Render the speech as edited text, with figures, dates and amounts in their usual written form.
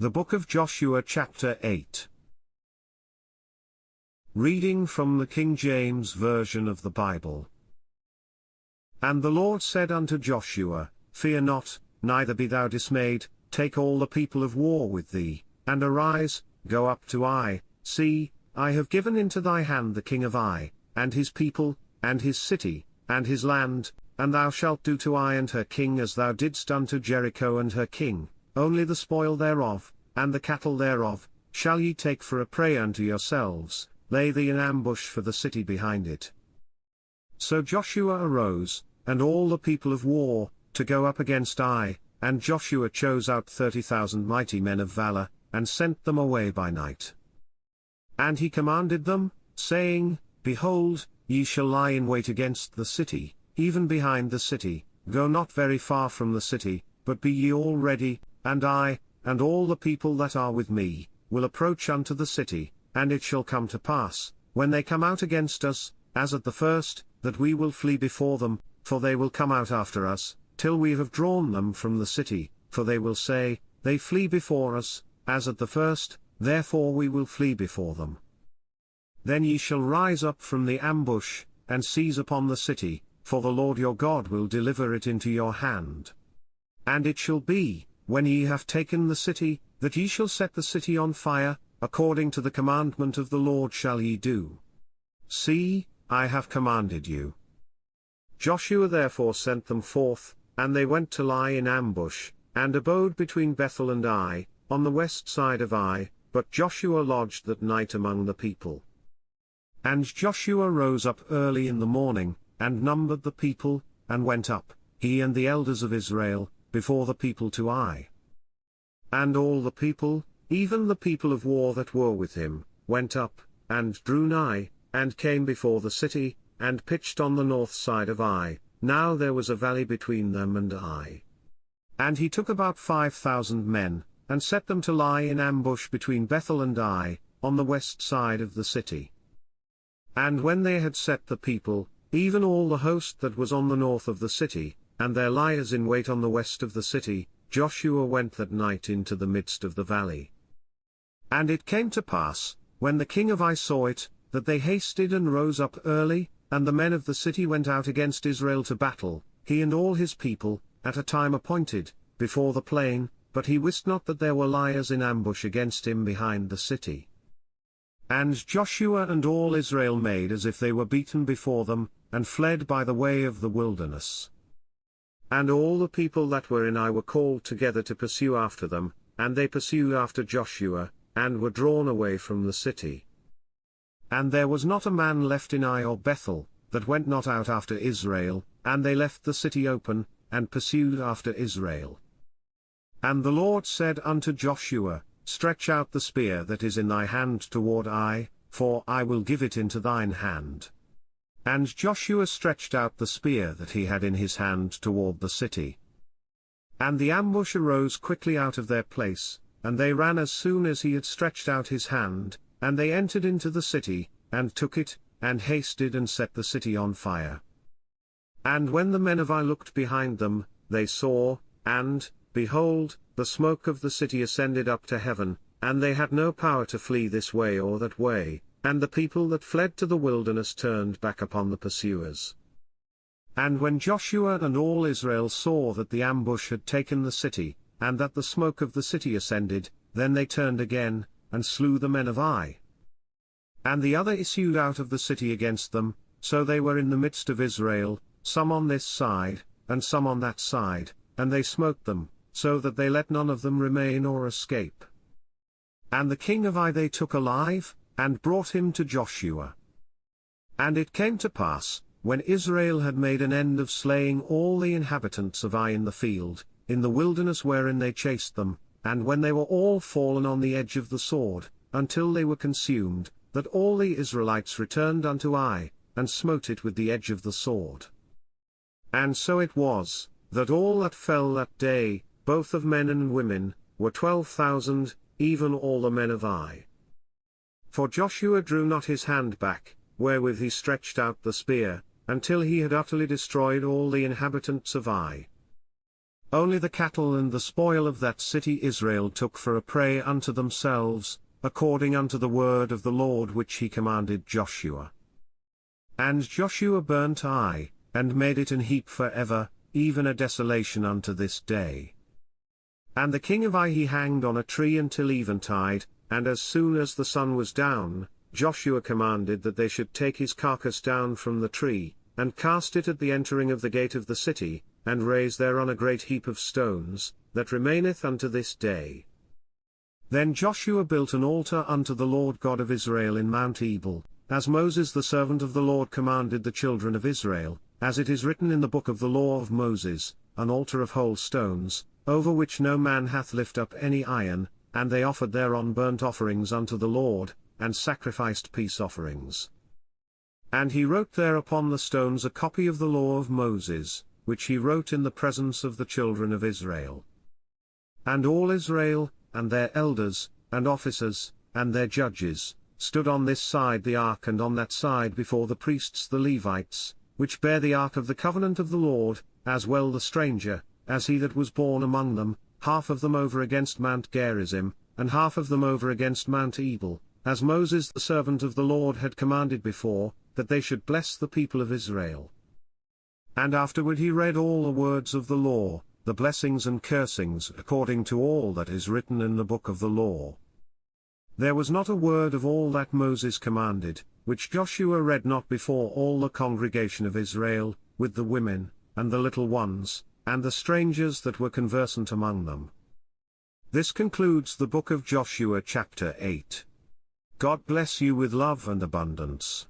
The Book of Joshua chapter 8. Reading from the King James Version of the Bible. And the Lord said unto Joshua, Fear not, neither be thou dismayed, take all the people of war with thee, and arise, go up to Ai. See, I have given into thy hand the king of Ai, and his people, and his city, and his land, and thou shalt do to Ai and her king as thou didst unto Jericho and her king. Only the spoil thereof, and the cattle thereof, shall ye take for a prey unto yourselves, lay thee in ambush for the city behind it. So Joshua arose, and all the people of war, to go up against Ai, and Joshua chose out 30,000 mighty men of valour, and sent them away by night. And he commanded them, saying, Behold, ye shall lie in wait against the city, even behind the city, go not very far from the city, but be ye all ready, and I, and all the people that are with me, will approach unto the city, and it shall come to pass, when they come out against us, as at the first, that we will flee before them, for they will come out after us, till we have drawn them from the city, for they will say, They flee before us, as at the first, therefore we will flee before them. Then ye shall rise up from the ambush, and seize upon the city, for the Lord your God will deliver it into your hand. And it shall be, when ye have taken the city, that ye shall set the city on fire, according to the commandment of the Lord shall ye do. See, I have commanded you. Joshua therefore sent them forth, and they went to lie in ambush, and abode between Bethel and Ai, on the west side of Ai, but Joshua lodged that night among the people. And Joshua rose up early in the morning, and numbered the people, and went up, he and the elders of Israel, before the people to Ai. And all the people, even the people of war that were with him, went up, and drew nigh, and came before the city, and pitched on the north side of Ai. Now there was a valley between them and Ai. And he took about 5,000 men, and set them to lie in ambush between Bethel and Ai, on the west side of the city. And when they had set the people, even all the host that was on the north of the city, and their liers in wait on the west of the city, Joshua went that night into the midst of the valley. And it came to pass, when the king of Ai saw it, that they hasted and rose up early, and the men of the city went out against Israel to battle, he and all his people, at a time appointed, before the plain, but he wist not that there were liers in ambush against him behind the city. And Joshua and all Israel made as if they were beaten before them, and fled by the way of the wilderness. And all the people that were in Ai were called together to pursue after them, and they pursued after Joshua, and were drawn away from the city. And there was not a man left in Ai or Bethel, that went not out after Israel, and they left the city open, and pursued after Israel. And the Lord said unto Joshua, Stretch out the spear that is in thy hand toward Ai, for I will give it into thine hand. And Joshua stretched out the spear that he had in his hand toward the city. And the ambush arose quickly out of their place, and they ran as soon as he had stretched out his hand, and they entered into the city, and took it, and hasted and set the city on fire. And when the men of Ai looked behind them, they saw, and, behold, the smoke of the city ascended up to heaven, and they had no power to flee this way or that way, and the people that fled to the wilderness turned back upon the pursuers. And when Joshua and all Israel saw that the ambush had taken the city, and that the smoke of the city ascended, then they turned again, and slew the men of Ai. And the other issued out of the city against them, so they were in the midst of Israel, some on this side, and some on that side, and they smote them, so that they let none of them remain or escape. And the king of Ai they took alive, and brought him to Joshua. And it came to pass, when Israel had made an end of slaying all the inhabitants of Ai in the field, in the wilderness wherein they chased them, and when they were all fallen on the edge of the sword, until they were consumed, that all the Israelites returned unto Ai, and smote it with the edge of the sword. And so it was, that all that fell that day, both of men and women, were 12,000, even all the men of Ai. For Joshua drew not his hand back, wherewith he stretched out the spear, until he had utterly destroyed all the inhabitants of Ai. Only the cattle and the spoil of that city Israel took for a prey unto themselves, according unto the word of the Lord which he commanded Joshua. And Joshua burnt Ai, and made it an heap for ever, even a desolation unto this day. And the king of Ai he hanged on a tree until eventide, and as soon as the sun was down, Joshua commanded that they should take his carcass down from the tree, and cast it at the entering of the gate of the city, and raise thereon a great heap of stones, that remaineth unto this day. Then Joshua built an altar unto the Lord God of Israel in Mount Ebal, as Moses the servant of the Lord commanded the children of Israel, as it is written in the book of the law of Moses, an altar of whole stones, over which no man hath lift up any iron, and they offered thereon burnt offerings unto the Lord, and sacrificed peace offerings. And he wrote there upon the stones a copy of the law of Moses, which he wrote in the presence of the children of Israel. And all Israel, and their elders, and officers, and their judges, stood on this side the ark and on that side before the priests the Levites, which bear the ark of the covenant of the Lord, as well the stranger, as he that was born among them, half of them over against Mount Gerizim, and half of them over against Mount Ebal, as Moses the servant of the Lord had commanded before, that they should bless the people of Israel. And afterward he read all the words of the law, the blessings and cursings according to all that is written in the book of the law. There was not a word of all that Moses commanded, which Joshua read not before all the congregation of Israel, with the women, and the little ones, and the strangers that were conversant among them. This concludes the book of Joshua chapter 8. God bless you with love and abundance.